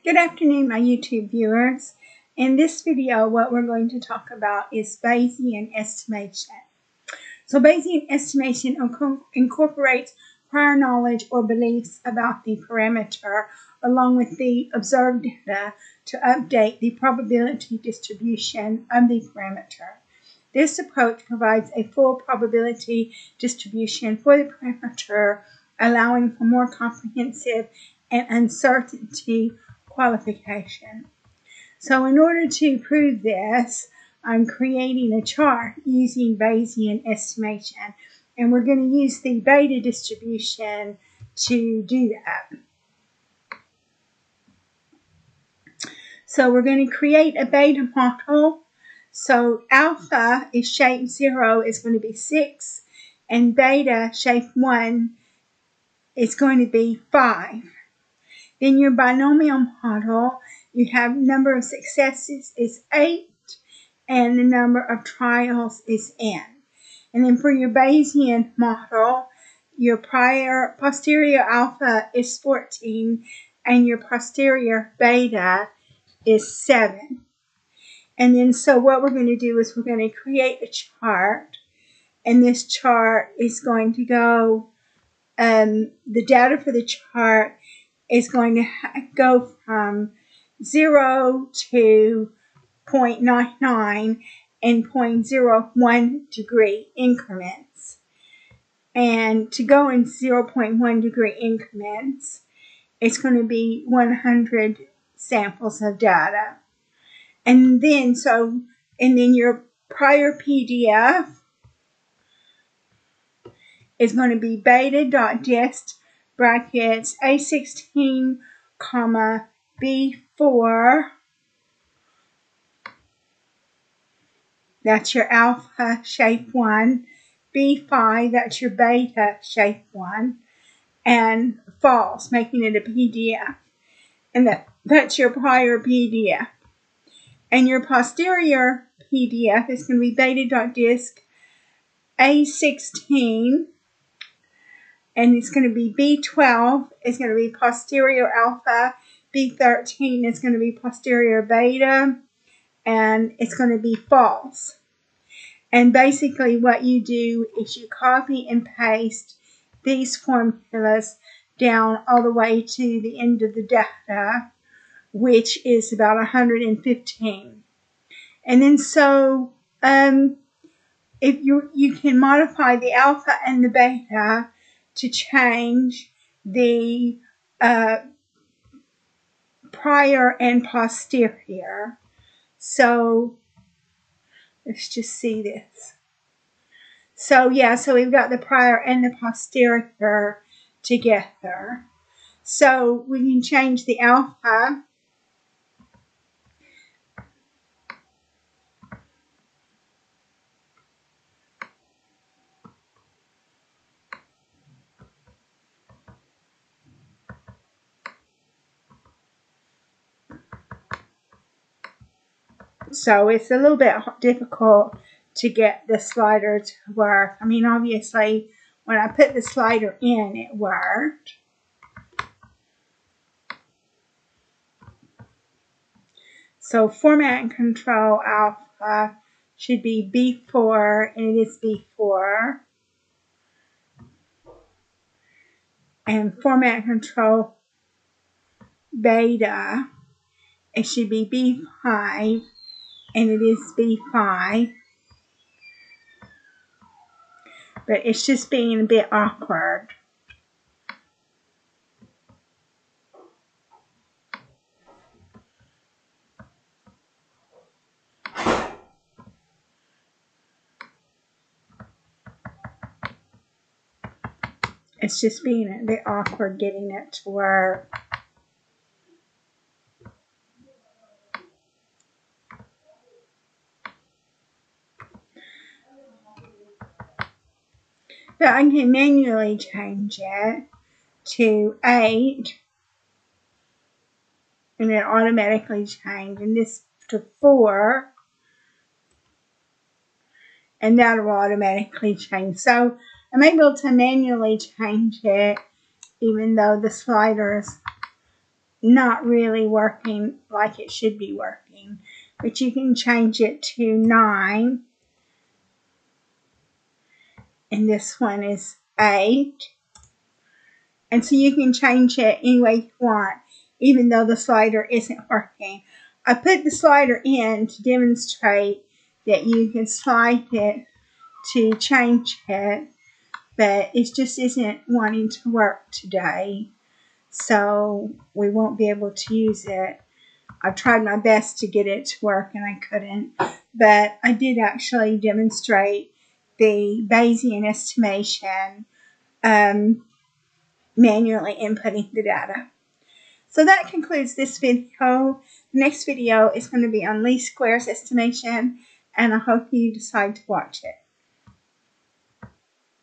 Good afternoon, my YouTube viewers. In this video, what we're going to talk about is Bayesian estimation. So Bayesian estimation incorporates prior knowledge or beliefs about the parameter along with the observed data to update the probability distribution of the parameter. This approach provides a full probability distribution for the parameter, allowing for more comprehensive and uncertainty qualification. So in order to prove this, I'm creating a chart using Bayesian estimation, and we're going to use the beta distribution to do that. So we're going to create a beta model. So alpha is shape 0 is going to be 6, and beta shape 1 is going to be 5. Then your binomial model, you have number of successes is 8, and the number of trials is n. And then for your Bayesian model, your posterior alpha is 14, and your posterior beta is 7. And then so what we're going to do is we're going to create a chart, and this chart is going to go, the data for the chart is going to go from 0 to 0.99 in 0.01 degree increments. And to go in 0.1 degree increments, it's going to be 100 samples of data. And then your prior PDF is going to be beta.dist brackets A16, comma, B4, that's your alpha shape 1, B5, that's your beta shape 1, and false, making it a PDF. And that's your prior PDF. And your posterior PDF is going to be beta.dist A16, and it's going to be B12, it's going to be posterior alpha, B13 is going to be posterior beta, and it's going to be false. And basically what you do is you copy and paste these formulas down all the way to the end of the data, which is about 115. And then so if you can modify the alpha and the beta to change the prior and posterior. So let's just see this. So yeah, so we've got the prior and the posterior together. So we can change the alpha. So it's a little bit difficult to get the slider to work. I mean, obviously, when I put the slider in, it worked. So format and control alpha should be B4, and it is B4. And format and control beta, it should be B5, and it is B5. But it's just being a bit awkward. It's just being a bit awkward getting it to work. But I can manually change it to 8, and it automatically changes, and this to 4, and that will automatically change. So I'm able to manually change it, even though the sliders, not really working like it should be working. But you can change it to 9. And this one is 8. And so you can change it any way you want, even though the slider isn't working. I put the slider in to demonstrate that you can slide it to change it, but it just isn't wanting to work today. So we won't be able to use it. I tried my best to get it to work and I couldn't. But I did actually demonstrate the Bayesian estimation manually inputting the data. So that concludes this video. The next video is going to be on least squares estimation, and I hope you decide to watch it.